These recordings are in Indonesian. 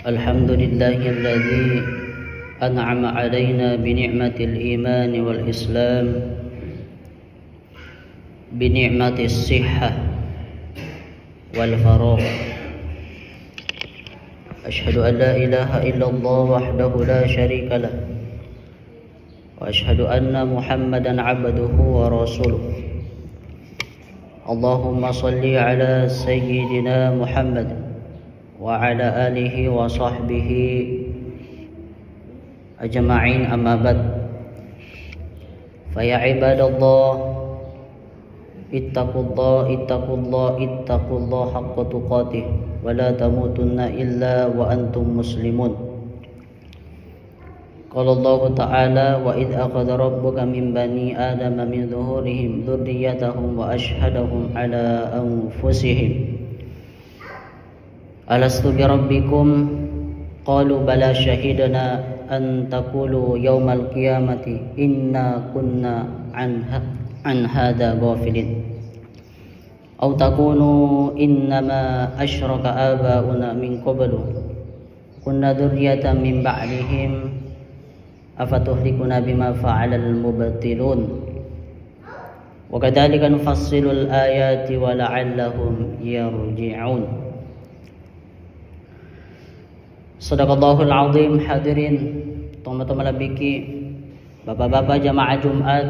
Alhamdulillahilladzi an'ama 'alaina bi ni'matil iman wal islam bi ni'matis sihhah wal faragh. Asyhadu an la ilaha illallah wahdahu la syarika lah wa asyhadu anna Muhammadan 'abduhu wa rasuluh. Allahumma salli ala sayyidina Muhammad wa ala alihi wa sahbihi ajma'in, amma ba'd. Fa ya ibadallah ittaqullah haqqa tuqatih wa la tamutunna illa wa antum muslimun. Qala Allah Ta'ala, wa idh akhadha rabbuka min bani adama min zuhurihim dzurriyyatahum wa ashhadahum ala anfusihim alastu bi rabbikum qalu bala syahidna an taqulu yaumal qiyamati inna kunna an hadha ghafilin aw takunu innama asyraka abauna min qablu kunna dzurriyyatan min ba'dihim afatuhlikuna bima fa'alal mubtilun wa kadzalika nufassilul ayati wa la'allahum yarji'un. Sadaqallahul azim. Hadirin teman-teman labiki, bapak-bapak jamaah Jumat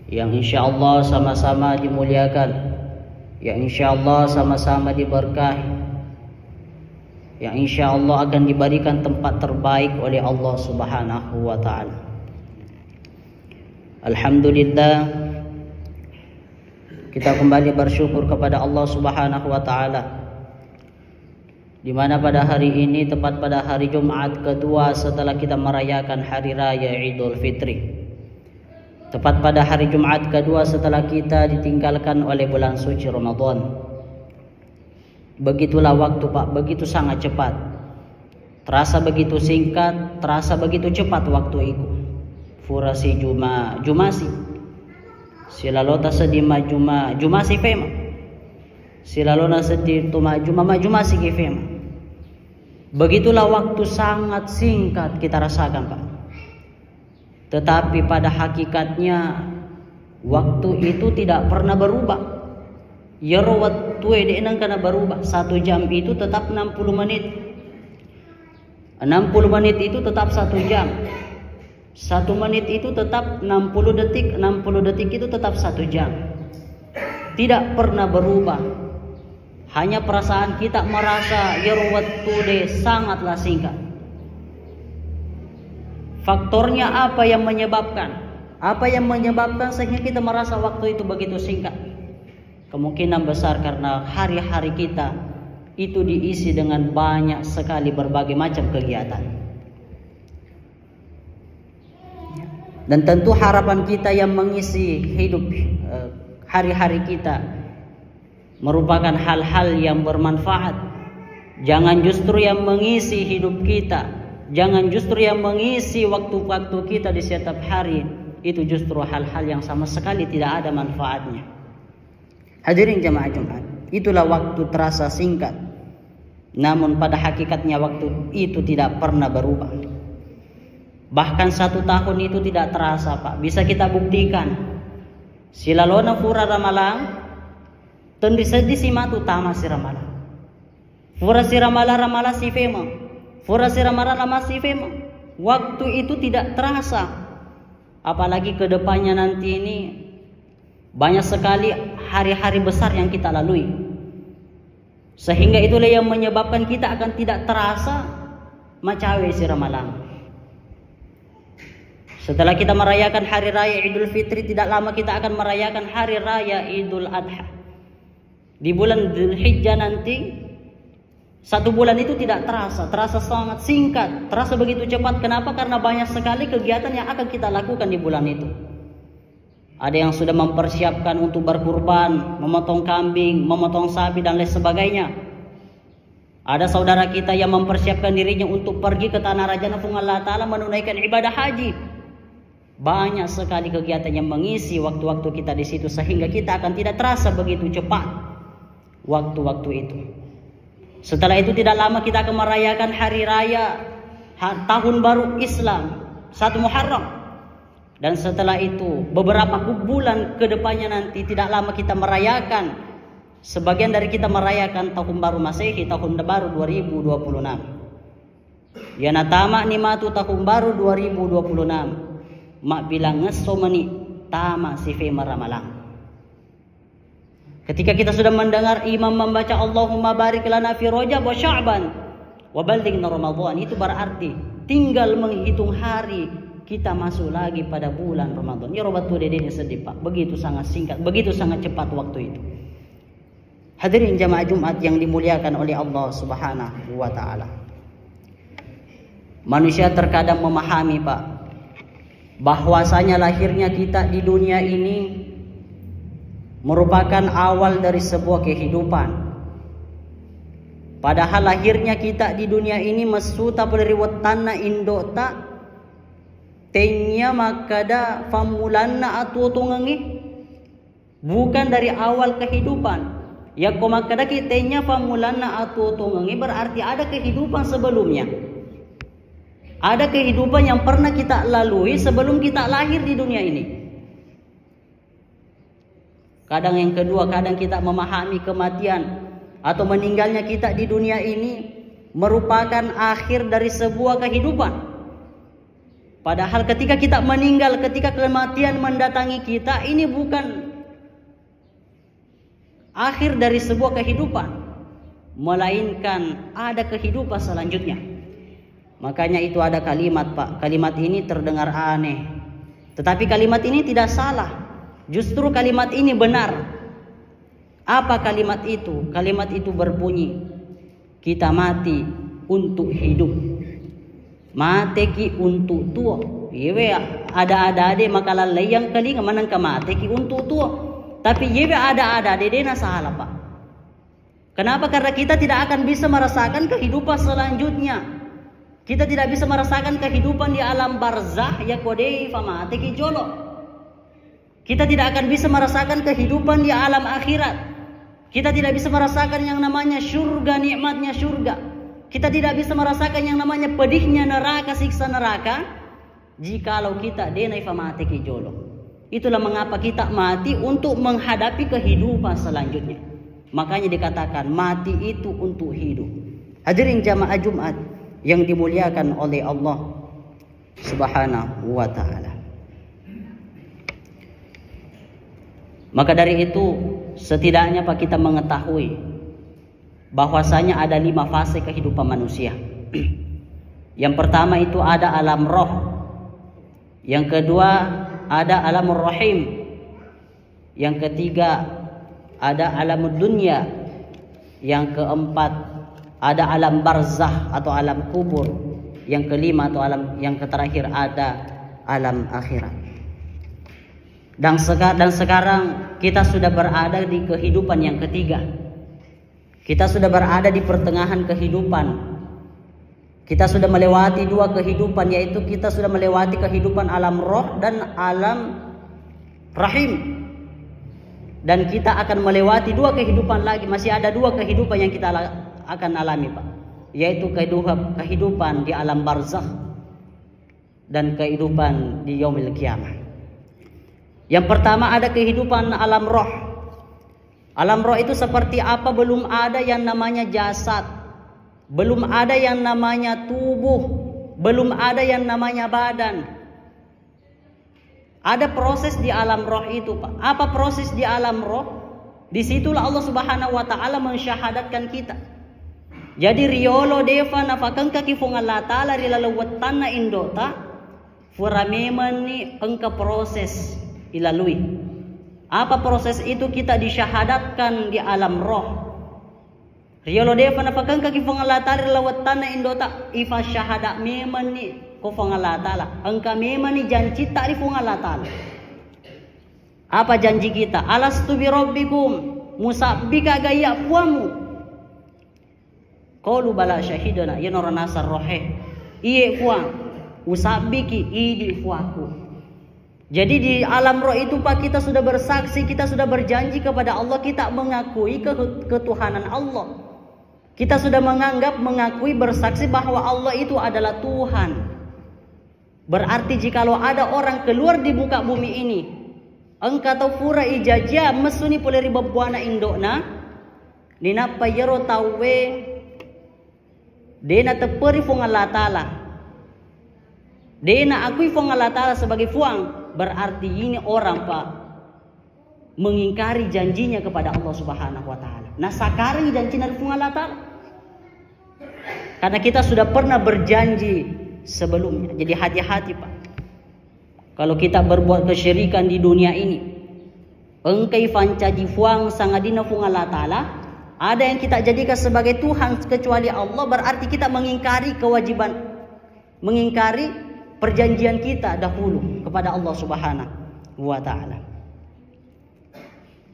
yang insyaallah sama-sama dimuliakan, yang insyaallah sama-sama diberkahi, yang insyaallah akan diberikan tempat terbaik oleh Allah Subhanahu wa ta'ala. Alhamdulillah, kita kembali bersyukur kepada Allah Subhanahu wa ta'ala, di mana pada hari ini, tepat pada hari Jumat kedua setelah kita merayakan hari raya Idul Fitri, tepat pada hari Jumat kedua setelah kita ditinggalkan oleh bulan suci Ramadan. Begitulah waktu, Pak, begitu sangat cepat. Terasa begitu singkat, terasa begitu cepat waktu itu. Furasi jumasi. Silalota sedima jumasi fema. Silalona sedima jumasi fema. Begitulah waktu sangat singkat kita rasakan, Pak. Tetapi pada hakikatnya waktu itu tidak pernah berubah. Ya rawat tuwe de enang kana berubah. 1 jam itu tetap 60 menit. 60 menit itu tetap 1 jam. 1 menit itu tetap 60 detik. 60 detik itu tetap 1 jam. Tidak pernah berubah. Hanya perasaan kita merasa ya rawat tuwe sangatlah singkat. Faktornya apa yang menyebabkan? Apa yang menyebabkan sehingga kita merasa waktu itu begitu singkat? Kemungkinan besar karena hari-hari kita itu diisi dengan banyak sekali berbagai macam kegiatan. Dan tentu harapan kita yang mengisi hidup hari-hari kita merupakan hal-hal yang bermanfaat. Jangan justru yang mengisi hidup kita, jangan justru yang mengisi waktu-waktu kita di setiap hari itu justru hal-hal yang sama sekali tidak ada manfaatnya. Hadirin jamaah Jumat, itulah waktu terasa singkat. Namun pada hakikatnya waktu itu tidak pernah berubah. Bahkan 1 tahun itu tidak terasa, Pak. Bisa kita buktikan. Silalona pura ramalang, tendi sedih si matu tama si ramalang. Pura si ramala si fema. Pura si ramala si fema. Waktu itu tidak terasa. Apalagi ke depannya nanti ini banyak sekali hari-hari besar yang kita lalui. Sehingga itulah yang menyebabkan kita akan tidak terasa macawe si ramalang. Setelah kita merayakan hari raya Idul Fitri, tidak lama kita akan merayakan hari raya Idul Adha. Di bulan Dzulhijjah nanti, 1 bulan itu tidak terasa, terasa sangat singkat, terasa begitu cepat. Kenapa? Karena banyak sekali kegiatan yang akan kita lakukan di bulan itu. Ada yang sudah mempersiapkan untuk berkurban, memotong kambing, memotong sapi dan lain sebagainya. Ada saudara kita yang mempersiapkan dirinya untuk pergi ke tanah raja nafung Allah Ta'ala menunaikan ibadah haji. Banyak sekali kegiatan yang mengisi waktu-waktu kita di situ sehingga kita akan tidak terasa begitu cepat waktu-waktu itu. Setelah itu tidak lama kita akan merayakan hari raya tahun baru Islam 1 Muharram. Dan setelah itu beberapa bulan ke depannya nanti tidak lama kita merayakan, sebagian dari kita merayakan tahun baru Masehi, tahun baru 2026. Ya natama nimatu tahun baru 2026. Mak bilang ngesomani tama sife maramalang. Ketika kita sudah mendengar imam membaca Allahumma barik lana fi Rajab wa Sya'ban wa ballighna Ramadan, itu berarti tinggal menghitung hari kita masuk lagi pada bulan Ramadan. Ya robat dede sedih Pak, begitu sangat singkat, begitu sangat cepat waktu itu. Hadirin jamaah Jumat yang dimuliakan oleh Allah Subhanahu wa taala. Manusia terkadang memahami Pak, bahwasanya lahirnya kita di dunia ini merupakan awal dari sebuah kehidupan. Padahal lahirnya kita di dunia ini masuta dari watanna indota tenya makada famulanna atutungangi, bukan dari awal kehidupan. Ya komakada kitenya famulanna atutungangi berarti ada kehidupan sebelumnya. Ada kehidupan yang pernah kita lalui sebelum kita lahir di dunia ini. Kadang yang kedua, kadang kita memahami kematian atau meninggalnya kita di dunia ini merupakan akhir dari sebuah kehidupan. Padahal ketika kita meninggal, ketika kematian mendatangi kita, ini bukan akhir dari sebuah kehidupan, melainkan ada kehidupan selanjutnya. Makanya itu ada kalimat Pak, kalimat ini terdengar aneh, tetapi kalimat ini tidak salah. Justru kalimat ini benar. Apa kalimat itu? Kalimat itu berbunyi, kita mati untuk hidup, mateki untuk tua. Yewe ada ade makalah layang kali ngamanang ka mateki untuk tua. Tapi yewe ada dena salah Pak. Kenapa? Karena kita tidak akan bisa merasakan kehidupan selanjutnya. Kita tidak bisa merasakan kehidupan di alam barzah ya kodei famateki jolo. Kita tidak akan bisa merasakan kehidupan di alam akhirat. Kita tidak bisa merasakan yang namanya surga, nikmatnya surga. Kita tidak bisa merasakan yang namanya pedihnya neraka, siksa neraka, jikalau kita denai famateki jolo. Itulah mengapa kita mati untuk menghadapi kehidupan selanjutnya. Makanya dikatakan mati itu untuk hidup. Hadirin jamaah Jumat yang dimuliakan oleh Allah Subhanahu wa taala. Maka dari itu setidaknya Pak kita mengetahui bahwasanya ada 5 fase kehidupan manusia. Yang pertama itu ada alam roh. Yang kedua ada alamur rahim. Yang ketiga ada alamud dunya. Yang keempat ada alam barzah atau alam kubur. Yang kelima atau yang terakhir ada alam akhirat. Dan sekarang kita sudah berada di kehidupan yang ketiga. Kita sudah berada di pertengahan kehidupan. Kita sudah melewati 2 kehidupan, yaitu kita sudah melewati kehidupan alam roh dan alam rahim. Dan kita akan melewati 2 kehidupan lagi. Masih ada 2 kehidupan yang kita akan alami Pak, yaitu kehidupan di alam barzakh dan kehidupan di yaumil qiyamah. Yang pertama ada kehidupan alam roh. Alam roh itu seperti apa? Belum ada yang namanya jasad, belum ada yang namanya tubuh, belum ada yang namanya badan. Ada proses di alam roh itu Pak. Apa proses di alam roh? Disitulah Allah Subhanahu wa taala mensyahadatkan kita. Jadi riolo deva napakangka kifung Allah Ta'ala rilalawatan na indota furameman ni engka proses ilalui. Apa proses itu? Kita disyahadatkan di alam roh. Riolo deva napakangka kifung Allah Ta'ala rilalawatan na indota ifa syahadat meman ni kufung Allah Ta'ala. Engka meman ni janji ta'rifung Allah Ta'ala. Apa janji kita? Alastu bi rabbikum musabbika gaya puamu. Qalu bala syahidana ya nora nasar rohe. Iye fuang usabiki idi fuaku. Jadi di alam roh itu Pak, kita sudah bersaksi, kita sudah berjanji kepada Allah, kita mengakui ketuhanan Allah. Kita sudah mengakui, bersaksi bahwa Allah itu adalah Tuhan. Berarti jikalau ada orang keluar di muka bumi ini, engkau tahu pura ijajah mesuni poleri babuana indokna, nina payero tawe, dena teperi fung Allah Ta'ala. Dena akui fung Allah Ta'ala sebagai fuang. Berarti ini orang Pak mengingkari janjinya kepada Allah Subhanahu wa taala. Nah, sakari janji dari Allah Ta'ala. Karena kita sudah pernah berjanji sebelumnya. Jadi hati-hati Pak. Kalau kita berbuat kesyirikan di dunia ini, engkai fancaji fuang sangadina fung Allah Ta'ala, ada yang kita jadikan sebagai Tuhan kecuali Allah, berarti kita mengingkari kewajiban, mengingkari perjanjian kita dahulu kepada Allah Subhanahu wa taala.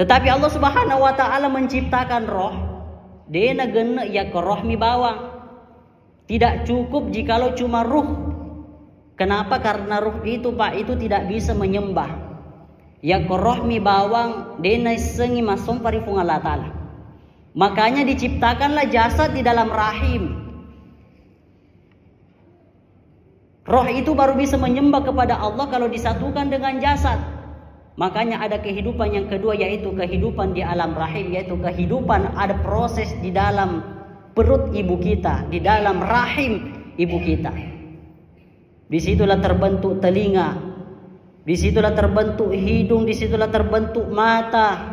Tetapi Allah Subhanahu wa taala menciptakan roh, dena gena ya ke roh mi bawang. Tidak cukup jikalau cuma ruh. Kenapa? Karena ruh itu Pak, itu tidak bisa menyembah. Ya ke roh mi bawang dena sengi masong parifung Allah taala. Makanya diciptakanlah jasad di dalam rahim. Roh itu baru bisa menyembah kepada Allah kalau disatukan dengan jasad. Makanya ada kehidupan yang kedua, yaitu kehidupan di alam rahim, yaitu kehidupan ada proses di dalam perut ibu kita, di dalam rahim ibu kita. Disitulah terbentuk telinga, disitulah terbentuk hidung, disitulah terbentuk mata,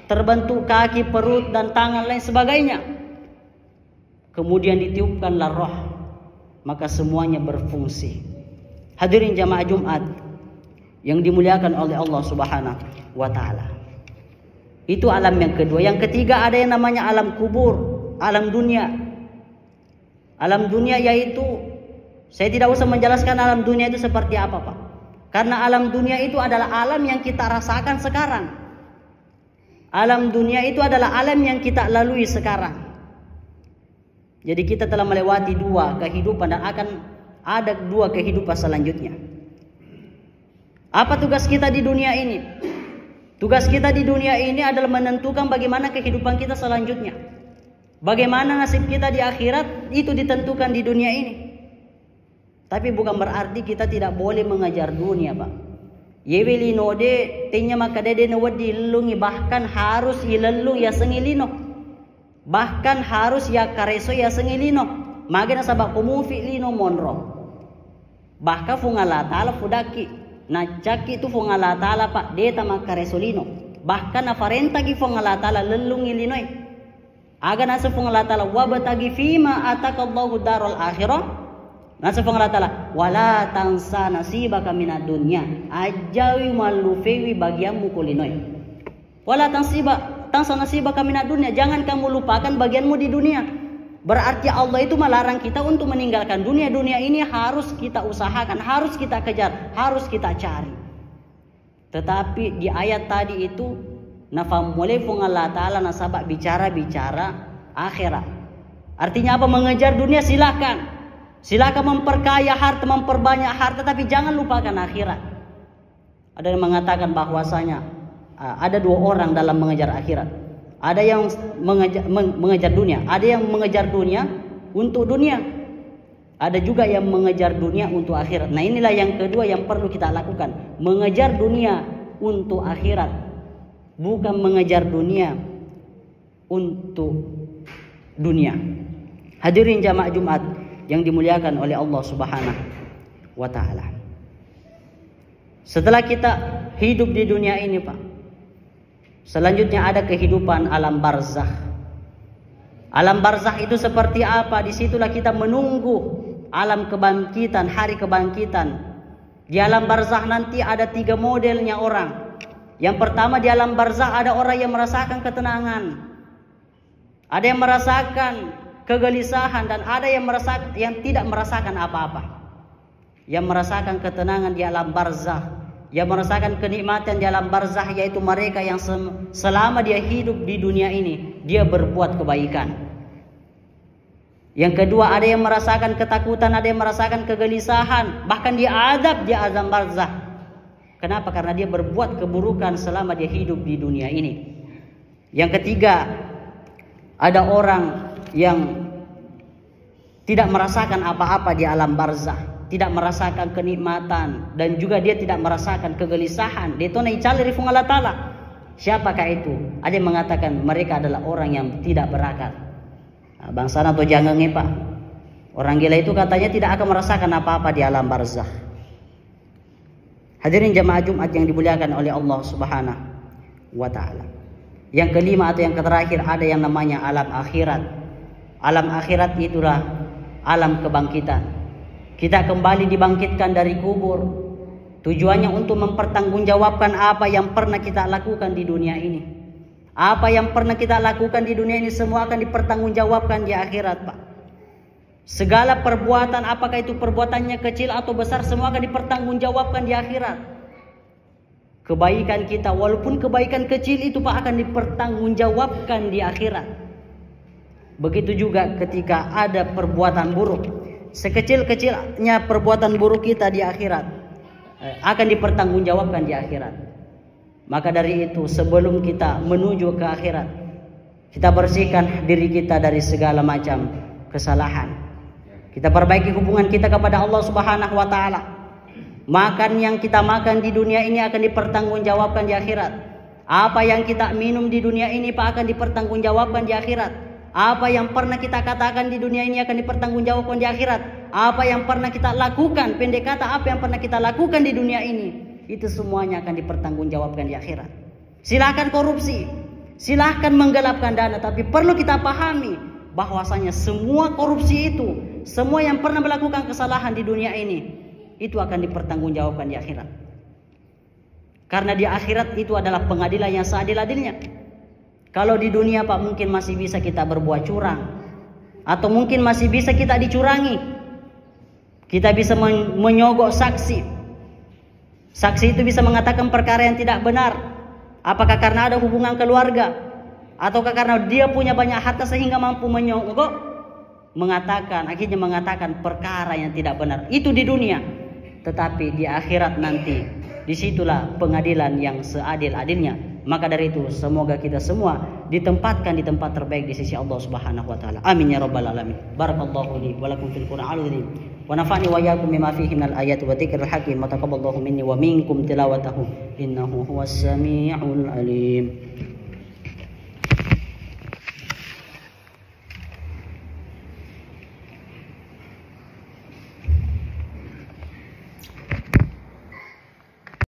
terbentuk kaki, perut dan tangan lain sebagainya. Kemudian ditiupkanlah roh, maka semuanya berfungsi. Hadirin jamaah Jumat yang dimuliakan oleh Allah Subhanahu wa taala. Itu alam yang kedua. Yang ketiga ada yang namanya alam kubur, alam dunia. Alam dunia yaitu, saya tidak usah menjelaskan alam dunia itu seperti apa Pak. Karena alam dunia itu adalah alam yang kita rasakan sekarang. Alam dunia itu adalah alam yang kita lalui sekarang. Jadi kita telah melewati dua kehidupan dan akan ada dua kehidupan selanjutnya. Apa tugas kita di dunia ini? Tugas kita di dunia ini adalah menentukan bagaimana kehidupan kita selanjutnya. Bagaimana nasib kita di akhirat itu ditentukan di dunia ini. Tapi bukan berarti kita tidak boleh mengejar dunia Pak. Yeweli node tenya makadede nawadi lungi, bahkan harus ilalung ya sengilino. Bahkan harus ya kareso ya sengilino, magana sabak kumufi lino monro. Bahkan fungala taala fudaki, najaki itu fungala taala Pak deta makareso lino. Bahkan afarenta ki fungala taala lelungi linoi. Aga nasa fungala taala wabatagi fima atakallahu darul akhirah. Nasa fungala taala wala tansa nasibaka minad dunya. Ajawi malufewi bagianmu kulinoi. Wala tansa nasibaka minad dunya, jangan kamu lupakan bagianmu di dunia. Berarti Allah itu melarang kita untuk meninggalkan dunia. Dunia ini harus kita usahakan, harus kita kejar, harus kita cari. Tetapi di ayat tadi itu nafam mulai Allah Ta'ala nasabak bicara akhirat. Artinya apa? Mengejar dunia silakan. Silakan memperkaya harta, memperbanyak harta, tapi jangan lupakan akhirat. Ada yang mengatakan bahwasanya ada dua orang dalam mengejar akhirat. Ada yang mengejar dunia, ada yang mengejar dunia untuk dunia, ada juga yang mengejar dunia untuk akhirat. Nah inilah yang kedua yang perlu kita lakukan, mengejar dunia untuk akhirat, bukan mengejar dunia untuk dunia. Hadirin jamaah Jumat yang dimuliakan oleh Allah Subhanahu wa taala. Setelah kita hidup di dunia ini Pak, selanjutnya ada kehidupan alam barzakh. Alam barzakh itu seperti apa? Disitulah kita menunggu alam kebangkitan, hari kebangkitan. Di alam barzakh nanti ada 3 modelnya orang. Yang pertama, di alam barzakh ada orang yang merasakan ketenangan, ada yang merasakan kegelisahan, dan ada yang tidak merasakan apa-apa. Yang merasakan ketenangan di alam barzakh, yang merasakan kenikmatan di alam barzakh, yaitu mereka yang selama dia hidup di dunia ini dia berbuat kebaikan. Yang kedua, ada yang merasakan ketakutan, ada yang merasakan kegelisahan, bahkan dia azab di alam barzah. Kenapa? Karena dia berbuat keburukan selama dia hidup di dunia ini. Yang ketiga, ada orang yang tidak merasakan apa-apa di alam barzah, tidak merasakan kenikmatan, dan juga dia tidak merasakan kegelisahan. Dia tonai cari fung Allah Ta'ala. Siapakah itu? Ada yang mengatakan mereka adalah orang yang tidak berakal. Bangsa atau jangan ngepa. Orang gila itu katanya tidak akan merasakan apa-apa di alam barzah. Hadirin jamaah Jumat yang dimuliakan oleh Allah Subhanahu wa Ta'ala. Yang kelima atau yang terakhir, ada yang namanya alam akhirat. Alam akhirat itulah alam kebangkitan. Kita kembali dibangkitkan dari kubur. Tujuannya untuk mempertanggungjawabkan apa yang pernah kita lakukan di dunia ini. Apa yang pernah kita lakukan di dunia ini semua akan dipertanggungjawabkan di akhirat, Pak. Segala perbuatan, apakah itu perbuatannya kecil atau besar, semua akan dipertanggungjawabkan di akhirat. Kebaikan kita, walaupun kebaikan kecil itu, Pak, akan dipertanggungjawabkan di akhirat. Begitu juga ketika ada perbuatan buruk. Sekecil-kecilnya perbuatan buruk kita di akhirat akan dipertanggungjawabkan di akhirat. Maka dari itu, sebelum kita menuju ke akhirat, kita bersihkan diri kita dari segala macam kesalahan. Kita perbaiki hubungan kita kepada Allah Subhanahu wa Ta'ala. Makan yang kita makan di dunia ini akan dipertanggungjawabkan di akhirat. Apa yang kita minum di dunia ini, Pak, akan dipertanggungjawabkan di akhirat. Apa yang pernah kita katakan di dunia ini akan dipertanggungjawabkan di akhirat. Apa yang pernah kita lakukan, pendek kata apa yang pernah kita lakukan di dunia ini, itu semuanya akan dipertanggungjawabkan di akhirat. Silahkan korupsi, silahkan menggelapkan dana, tapi perlu kita pahami bahwasanya semua korupsi itu, semua yang pernah melakukan kesalahan di dunia ini, itu akan dipertanggungjawabkan di akhirat. Karena di akhirat itu adalah pengadilan yang seadil-adilnya. Kalau di dunia, Pak, mungkin masih bisa kita berbuat curang, atau mungkin masih bisa kita dicurangi. Kita bisa menyogok saksi. Saksi itu bisa mengatakan perkara yang tidak benar. Apakah karena ada hubungan keluarga, ataukah karena dia punya banyak harta sehingga mampu menyogok, akhirnya mengatakan perkara yang tidak benar. Itu di dunia. Tetapi di akhirat nanti, disitulah pengadilan yang seadil-adilnya. Maka dari itu, semoga kita semua ditempatkan di tempat terbaik di sisi Allah Subhanahu wa Ta'ala. Amin ya rabbal alamin. Barakallahu li wa lakum fil Qur'anil azim. Wa nafa'ni wa iyyakum bima fihi minal ayati wa dzikril hakim. Wa taqabbalallahu minni wa minkum tilawatahu innahu huwas samiul alim.